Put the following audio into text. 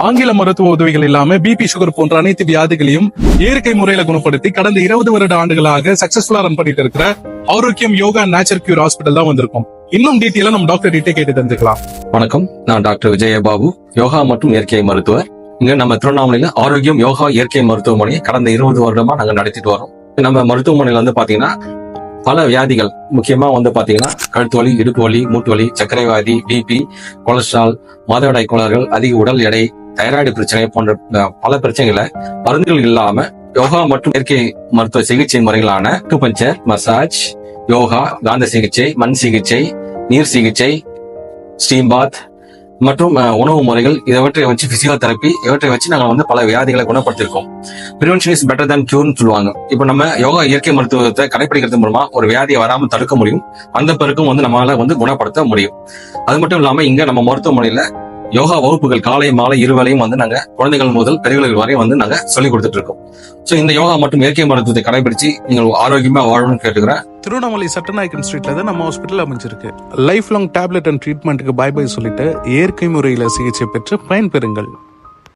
ஆங்கில மருத்துவ உதவிகள் இல்லாம பிபி சுகர் போன்ற அனைத்து வியாதிகளையும் இயற்கை முறையில குணப்படுத்தி கடந்த 20 வருட ஆண்டுகளாக சக்சஸ்ஃபுல்லா ரன் பண்ணிட்டு இருக்கிற ஆரோக்கியம் யோகா நேச்சர் கியூர் ஹாஸ்பிட்டல் தான் வந்திருக்கும். இன்னும் டீட்டெயிலா நம்ம டாக்டர் கிட்ட கேட்டு தெரிஞ்சுக்கலாம். வணக்கம், நான் டாக்டர் விஜயபாபு, யோகா மற்றும் இயற்கை மருத்துவர். இங்க நம்ம திருவண்ணாமலையில ஆரோக்கியம் யோகா இயற்கை மருத்துவமனையை கடந்த 20 வருடமா நாங்க நடத்திட்டு வரோம். நம்ம மருத்துவமனையில வந்து பாத்தீங்கன்னா பல வியாதிகள், முக்கியமா வந்து பாத்தீங்கன்னா கழுத்து வலி, இடுப்பு வலி, மூட்டு வலி, சர்க்கரை வியாதி, பிபி, கொலஸ்ட்ரால், மாதவிடாய் கோளாறுகள், அதிக உடல் எடை, தைராய்டு பிரச்சனை போன்ற பல பிரச்சனைகளை மருந்துகள் இல்லாம யோகா மற்றும் இயற்கை மருத்துவ சிகிச்சை முறைகளான அக்குபஞ்சர், மசாஜ், யோகா, காந்த சிகிச்சை, மண் சிகிச்சை, நீர் சிகிச்சை, ஸ்டீம் பாத் மற்றும் உணவு முறைகள், இவற்றை வச்சு பிசியோதெரப்பி, இவற்றை வச்சு நாங்க வந்து பல வியாதிகளை குணப்படுத்திருக்கோம். பிரிவென்ஷன் இஸ் பெட்டர் தேன் கியூர்னு சொல்லுவாங்க. இப்ப நம்ம யோகா இயற்கை மருத்துவத்தை கடைபிடிக்கிறது மூலமா ஒரு வியாதியை வராம தடுக்க முடியும், அந்த பிறக்கும் வந்து நம்மளால வந்து குணப்படுத்த முடியும். அது மட்டும் இல்லாம இங்க நம்ம மருத்துவமனையில யோகா வகுப்புகள் காலை மாலை இருவேளையும் வந்து நாங்க குழந்தைகள் முதல் பெரியவர்கள் வரை வந்து நாங்க சொல்லிக் கொடுத்துட்டு இருக்கோம். சோ இந்த யோகா மற்றும் இயற்கை மருத்துவத்தை கடைபிடிச்சு நீங்கள் ஆரோக்கியமா வாழணும்னு கேட்டுக்கிறேன். திருவண்ணாமலை சட்டநாயக்கன் ஸ்ட்ரீட்ல தான் நம்ம ஹாஸ்பிட்டல் அமைஞ்சிருக்கு. லைஃப் லாங் டேப்லெட் அண்ட் ட்ரீட்மெண்ட்டுக்கு பை சொல்லிட்டு இயற்கை முறையில சிகிச்சை பெற்று பயன்பெறுங்கள்.